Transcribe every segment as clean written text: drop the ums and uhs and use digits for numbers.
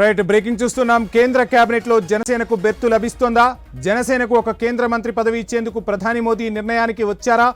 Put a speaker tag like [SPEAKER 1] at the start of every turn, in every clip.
[SPEAKER 1] Right breaking చూస్తున్నాం. కేంద్ర cabinet లో జనసేనకు బెర్తు లభిస్తోందా? జనసేనకు ఒక కేంద్ర మంత్రి పదవి ఇచ్చేందుకు ప్రధాని మోదీ నిర్ణయానికి వచ్చారా?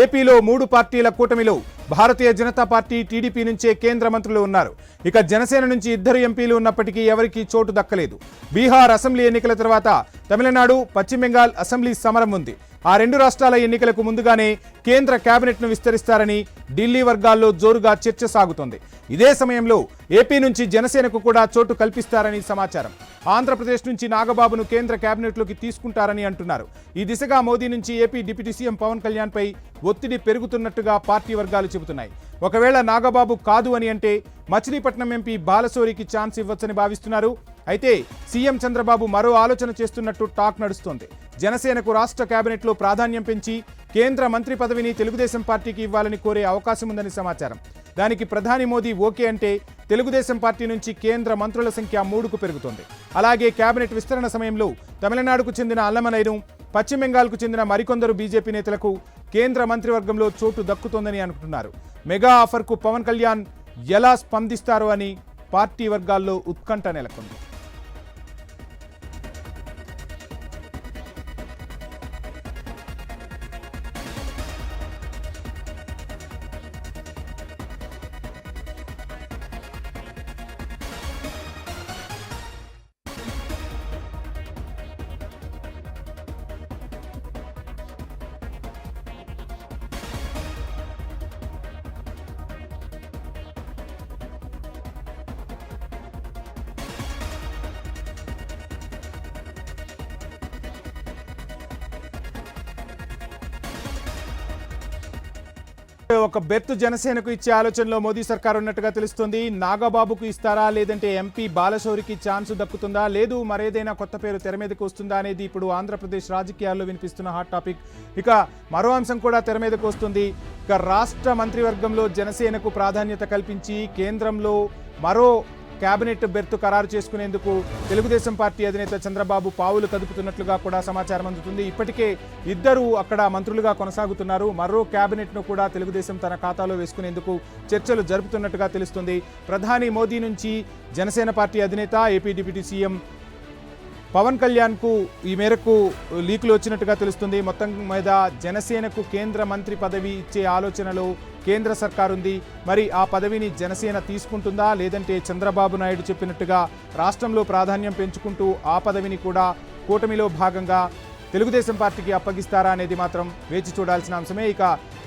[SPEAKER 1] ఏపీలో 3 పార్టీల కూటమిలో భారతీయ జనతా పార్టీ, టీడీపీ నుంచే కేంద్ర మంత్రులు ఉన్నారు. ఇక జనసేన నుంచి 2 ఎంపీలు ఉన్నప్పటికీ ఎవరికీ చోటు దక్కలేదు. బీహార్ అసెంబ్లీ ఎన్నికల తర్వాత తమిళనాడు, పశ్చిమ బెంగాల్ అసెంబ్లీ సమరం ఉంది. ఆ 2 రాష్ట్రాల ఎన్నికలకు ముందుగానే కేంద్ర కేబినెట్ను విస్తరిస్తారని ఢిల్లీ వర్గాల్లో జోరుగా చర్చ సాగుతోంది. ఇదే సమయంలో ఏపీ నుంచి జనసేనకు కూడా చోటు కల్పిస్తారని సమాచారం. ఆంధ్రప్రదేశ్ నుంచి నాగబాబును కేంద్ర కేబినెట్లోకి తీసుకుంటారని అంటున్నారు. ఈ దిశగా మోదీ నుంచి AP deputy CM Pawan Kalyan పై ఒత్తిడి పెరుగుతున్నట్టుగా పార్టీ వర్గాలు చెబుతున్నాయి. ఒకవేళ నాగబాబు కాదు అని అంటే మచిలీపట్నం ఎంపీ బాలశౌరికి ఛాన్స్ ఇవ్వచ్చని భావిస్తున్నారు. అయితే సీఎం చంద్రబాబు మరో ఆలోచన చేస్తున్నట్టు టాక్ నడుస్తోంది. జనసేనకు రాష్ట్ర కేబినెట్లో ప్రాధాన్యం పెంచి కేంద్ర మంత్రి పదవిని తెలుగుదేశం పార్టీకి ఇవ్వాలని కోరే అవకాశం ఉందని సమాచారం. దానికి ప్రధాని మోదీ ఓకే అంటే తెలుగుదేశం పార్టీ నుంచి కేంద్ర మంత్రుల సంఖ్య 3కు పెరుగుతోంది. అలాగే కేబినెట్ విస్తరణ సమయంలో తమిళనాడుకు చెందిన అల్లమనైను, పశ్చిమ బెంగాల్కు చెందిన మరికొందరు బీజేపీ నేతలకు కేంద్ర మంత్రివర్గంలో చోటు దక్కుతోందని అనుకుంటున్నారు. మెగా ఆఫర్కు పవన్ కళ్యాణ్ ఎలా స్పందిస్తారో అని పార్టీ వర్గాల్లో ఉత్కంఠ నెలకొంది. ఒక బెర్త్ జనసేనకు ఇచ్చే ఆలోచనలో మోదీ సర్కార్ ఉన్నట్టుగా తెలుస్తుంది. నాగబాబుకు ఇస్తారా, లేదంటే ఎంపీ బాలశౌరికి ఛాన్స్ దక్కుతుందా, లేదు మరేదైనా కొత్త పేరు తెర మీదకు వస్తుందా అనేది ఇప్పుడు ఆంధ్రప్రదేశ్ రాజకీయాల్లో వినిపిస్తున్న హాట్ టాపిక్. ఇక మరో అంశం కూడా తెర మీదకు వస్తుంది. ఇక రాష్ట్ర మంత్రివర్గంలో జనసేనకు ప్రాధాన్యత కల్పించి కేంద్రంలో మరో కేబినెట్ బెర్త్ ఖరారు చేసుకునేందుకు తెలుగుదేశం పార్టీ అధినేత చంద్రబాబు పావులు కదుపుతున్నట్లుగా కూడా సమాచారం అందుతుంది. ఇప్పటికే 2 అక్కడ మంత్రులుగా కొనసాగుతున్నారు. మరో కేబినెట్ను కూడా తెలుగుదేశం తన ఖాతాలో వేసుకునేందుకు చర్చలు జరుపుతున్నట్టుగా తెలుస్తుంది. ప్రధాని మోదీ నుంచి జనసేన పార్టీ అధినేత, ఏపీ డిప్యూటీ సీఎం పవన్ కళ్యాణ్కు ఈ మేరకు లీకులు వచ్చినట్టుగా తెలుస్తుంది. మొత్తం మీద జనసేనకు కేంద్ర మంత్రి పదవి ఇచ్చే ఆలోచనలో కేంద్ర సర్కారు ఉంది. మరి ఆ పదవిని జనసేన తీసుకుంటుందా, లేదంటే చంద్రబాబు నాయుడు చెప్పినట్టుగా రాష్ట్రంలో ప్రాధాన్యం పెంచుకుంటూ ఆ పదవిని కూడా కూటమిలో భాగంగా తెలుగుదేశం పార్టీకి అప్పగిస్తారా అనేది మాత్రం వేచి చూడాల్సిన అంశమే. ఇక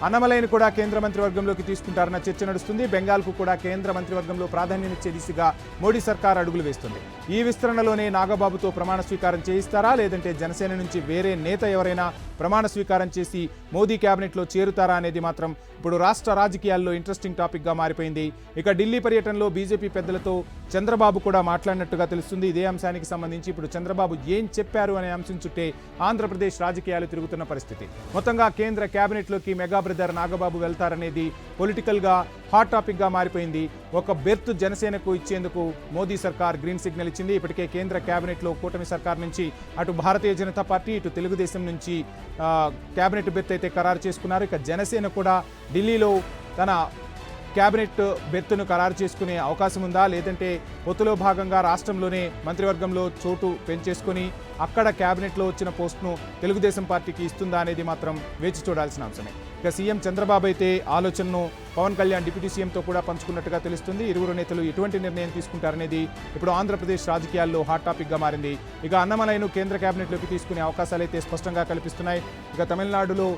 [SPEAKER 1] అన్నమలైని కూడా కేంద్ర మంత్రివర్గంలోకి తీసుకుంటారన్న చర్చ నడుస్తుంది. బెంగాల్కు కూడా కేంద్ర మంత్రివర్గంలో ప్రాధాన్యం ఇచ్చే దిశగా మోడీ సర్కార్ అడుగులు వేస్తుంది. ఈ విస్తరణలోనే నాగబాబుతో ప్రమాణ స్వీకారం చేయిస్తారా, లేదంటే జనసేన నుంచి వేరే నేత ఎవరైనా ప్రమాణ స్వీకారం చేసి మోదీ కేబినెట్లో చేరుతారా అనేది మాత్రం ఇప్పుడు రాష్ట్ర రాజకీయాల్లో ఇంట్రెస్టింగ్ టాపిక్గా మారిపోయింది. ఇక ఢిల్లీ పర్యటనలో బీజేపీ పెద్దలతో చంద్రబాబు కూడా మాట్లాడినట్టుగా తెలుస్తుంది. ఇదే అంశానికి సంబంధించి ఇప్పుడు చంద్రబాబు ఏం చెప్పారు అనే అంశం చుట్టే ఆంధ్రప్రదేశ్ రాజకీయాలు తిరుగుతున్న పరిస్థితి. మొత్తంగా కేంద్ర కేబినెట్లోకి మెగా బ్రదర్ నాగబాబు వెళ్తారనేది పొలిటికల్గా హాట్ టాపిక్గా మారిపోయింది. ఒక బెర్త్ జనసేనకు ఇచ్చేందుకు మోదీ సర్కార్ గ్రీన్ సిగ్నల్ ఇచ్చింది. ఇప్పటికే కేంద్ర కేబినెట్లో కూటమి సర్కార్ నుంచి అటు భారతీయ జనతా పార్టీ, ఇటు తెలుగుదేశం నుంచి కేబినెట్ బెర్త్ అయితే ఖరారు చేసుకున్నారు. ఇక జనసేన కూడా ఢిల్లీలో తన కేబినెట్ బెర్త్ను ఖరారు చేసుకునే అవకాశం ఉందా, లేదంటే పొత్తులో భాగంగా రాష్ట్రంలోనే మంత్రివర్గంలో చోటు పెంచేసుకుని అక్కడ కేబినెట్లో వచ్చిన పోస్టును తెలుగుదేశం పార్టీకి ఇస్తుందా అనేది మాత్రం వేచి చూడాల్సిన అంశమే. ఇక సీఎం చంద్రబాబు అయితే ఆలోచనను పవన్ కళ్యాణ్ డిప్యూటీ సీఎంతో కూడా పంచుకున్నట్టుగా తెలుస్తుంది. ఇరువురు నేతలు ఎటువంటి నిర్ణయం తీసుకుంటారనేది ఇప్పుడు ఆంధ్రప్రదేశ్ రాజకీయాల్లో హాట్ టాపిక్గా మారింది. ఇక అన్నమలైను కేంద్ర కేబినెట్లోకి తీసుకునే అవకాశాలు అయితే స్పష్టంగా కల్పిస్తున్నాయి. ఇక తమిళనాడులో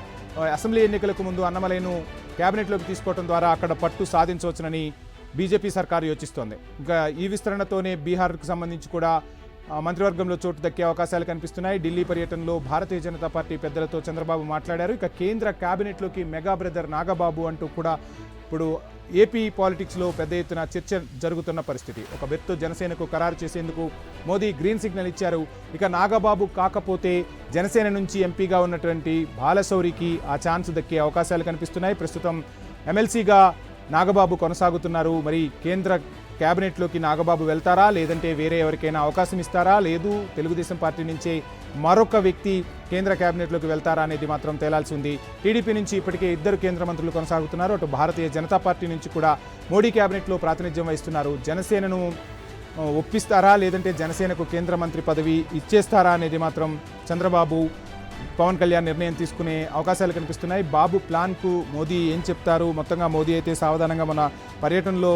[SPEAKER 1] అసెంబ్లీ ఎన్నికలకు ముందు అన్నమలైను కేబినెట్లోకి తీసుకోవడం ద్వారా అక్కడ పట్టు సాధించవచ్చునని బీజేపీ సర్కారు యోచిస్తోంది. ఇంకా ఈ విస్తరణతోనే బీహార్కు సంబంధించి కూడా మంత్రివర్గంలో చోటు దక్కే అవకాశాలు కనిపిస్తున్నాయి. ఢిల్లీ పర్యటనలో భారతీయ జనతా పార్టీ పెద్దలతో చంద్రబాబు మాట్లాడారు. ఇక కేంద్ర కేబినెట్లోకి మెగా బ్రదర్ నాగబాబు అంటూ కూడా ఇప్పుడు ఏపీ పాలిటిక్స్లో పెద్ద ఎత్తున చర్చ జరుగుతున్న పరిస్థితి. ఒక బెర్త్ జనసేనకు ఖరారు చేసేందుకు మోదీ గ్రీన్ సిగ్నల్ ఇచ్చారు. ఇక నాగబాబు కాకపోతే జనసేన నుంచి ఎంపీగా ఉన్నటువంటి బాలశౌరికి ఆ ఛాన్స్ దక్కే అవకాశాలు కనిపిస్తున్నాయి. ప్రస్తుతం ఎమ్మెల్సీగా నాగబాబు కొనసాగుతున్నారు. మరి కేంద్ర కేబినెట్లోకి నాగబాబు వెళ్తారా, లేదంటే వేరే ఎవరికైనా అవకాశం ఇస్తారా, లేదు తెలుగుదేశం పార్టీ నుంచే మరొక వ్యక్తి కేంద్ర కేబినెట్లోకి వెళ్తారా అనేది మాత్రం తేలాల్సి ఉంది. టీడీపీ నుంచి ఇప్పటికే 2 కేంద్ర మంత్రులు కొనసాగుతున్నారు. అటు భారతీయ జనతా పార్టీ నుంచి కూడా మోడీ కేబినెట్లో ప్రాతినిధ్యం వహిస్తున్నారు. జనసేనను ఒప్పిస్తారా లేదంటే జనసేనకు కేంద్ర మంత్రి పదవి ఇచ్చేస్తారా అనేది మాత్రం చంద్రబాబు పవన్ కళ్యాణ్ నిర్ణయం తీసుకునే అవకాశాలు కనిపిస్తున్నాయి. బాబు ప్లాన్కు మోదీ ఏం చెప్తారు? మొత్తంగా మోదీ అయితే సావధానంగా మన పర్యటనలో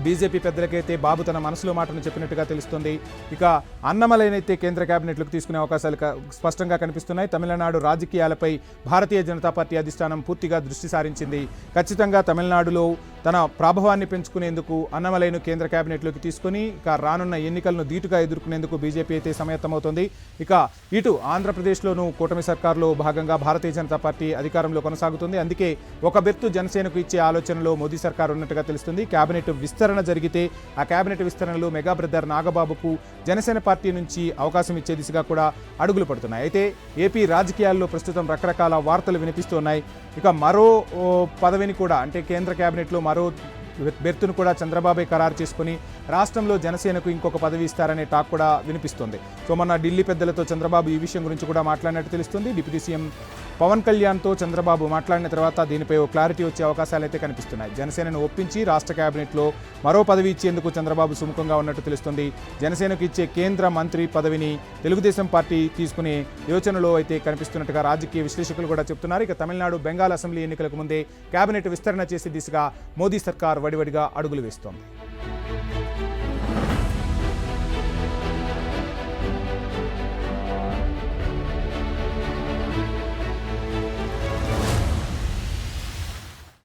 [SPEAKER 1] బీజేపీ పెద్దలకైతే బాబు తన మనసులో మాటను చెప్పినట్టుగా తెలుస్తుంది. ఇక అన్నమలైనైతే కేంద్ర కేబినెట్లోకి తీసుకునే అవకాశాలు స్పష్టంగా కనిపిస్తున్నాయి. తమిళనాడు రాజకీయాలపై భారతీయ జనతా పార్టీ అధిష్టానం పూర్తిగా దృష్టి సారించింది. ఖచ్చితంగా తమిళనాడులో తన ప్రభావాన్ని పెంచుకునేందుకు అన్నమలైను కేంద్ర కేబినెట్లోకి తీసుకుని ఇక రానున్న ఎన్నికలను ధీటుగా ఎదుర్కొనేందుకు బీజేపీ అయితే సమాయత్తమవుతోంది. ఇక ఇటు ఆంధ్రప్రదేశ్లోనూ కూటమి సర్కార్లో భాగంగా భారతీయ జనతా పార్టీ అధికారంలో కొనసాగుతుంది. అందుకే ఒక బెర్తు జనసేనకు ఇచ్చే ఆలోచనలో మోదీ సర్కార్ ఉన్నట్టుగా తెలుస్తుంది. కేబినెట్ విస్తరణ జరిగితే ఆ కేబినెట్ విస్తరణలో మెగా బ్రదర్ నాగబాబుకు జనసేన పార్టీ నుంచి అవకాశం ఇచ్చే దిశగా కూడా అడుగులు పడుతున్నాయి. అయితే ఏపీ రాజకీయాల్లో ప్రస్తుతం రకరకాల వార్తలు వినిపిస్తున్నాయి. ఇక మరో పదవిని కూడా అంటే కేంద్ర కేబినెట్లో మరో బెర్తును కూడా చంద్రబాబే ఖరారు చేసుకుని రాష్ట్రంలో జనసేనకు ఇంకొక పదవి ఇస్తారనే టాక్ కూడా వినిపిస్తుంది. సో మొన్న ఢిల్లీ పెద్దలతో చంద్రబాబు ఈ విషయం గురించి కూడా మాట్లాడినట్టు తెలుస్తుంది. డిప్యూటీ సీఎం పవన్ కళ్యాణ్తో చంద్రబాబు మాట్లాడిన తర్వాత దీనిపై ఓ క్లారిటీ వచ్చే అవకాశాలు అయితే కనిపిస్తున్నాయి. జనసేనను ఒప్పించి రాష్ట్ర కేబినెట్లో మరో పదవి ఇచ్చేందుకు చంద్రబాబు సుముఖంగా ఉన్నట్టు తెలుస్తుంది. జనసేనకు ఇచ్చే కేంద్ర మంత్రి పదవిని తెలుగుదేశం పార్టీ తీసుకునే యోచనలో అయితే కనిపిస్తున్నట్టుగా రాజకీయ విశ్లేషకులు కూడా చెప్తున్నారు. ఇక తమిళనాడు బెంగాల్ అసెంబ్లీ ఎన్నికలకు ముందే కేబినెట్ విస్తరణ చేసే దిశగా మోదీ సర్కార్ వడివడిగా అడుగులు వేస్తోంది.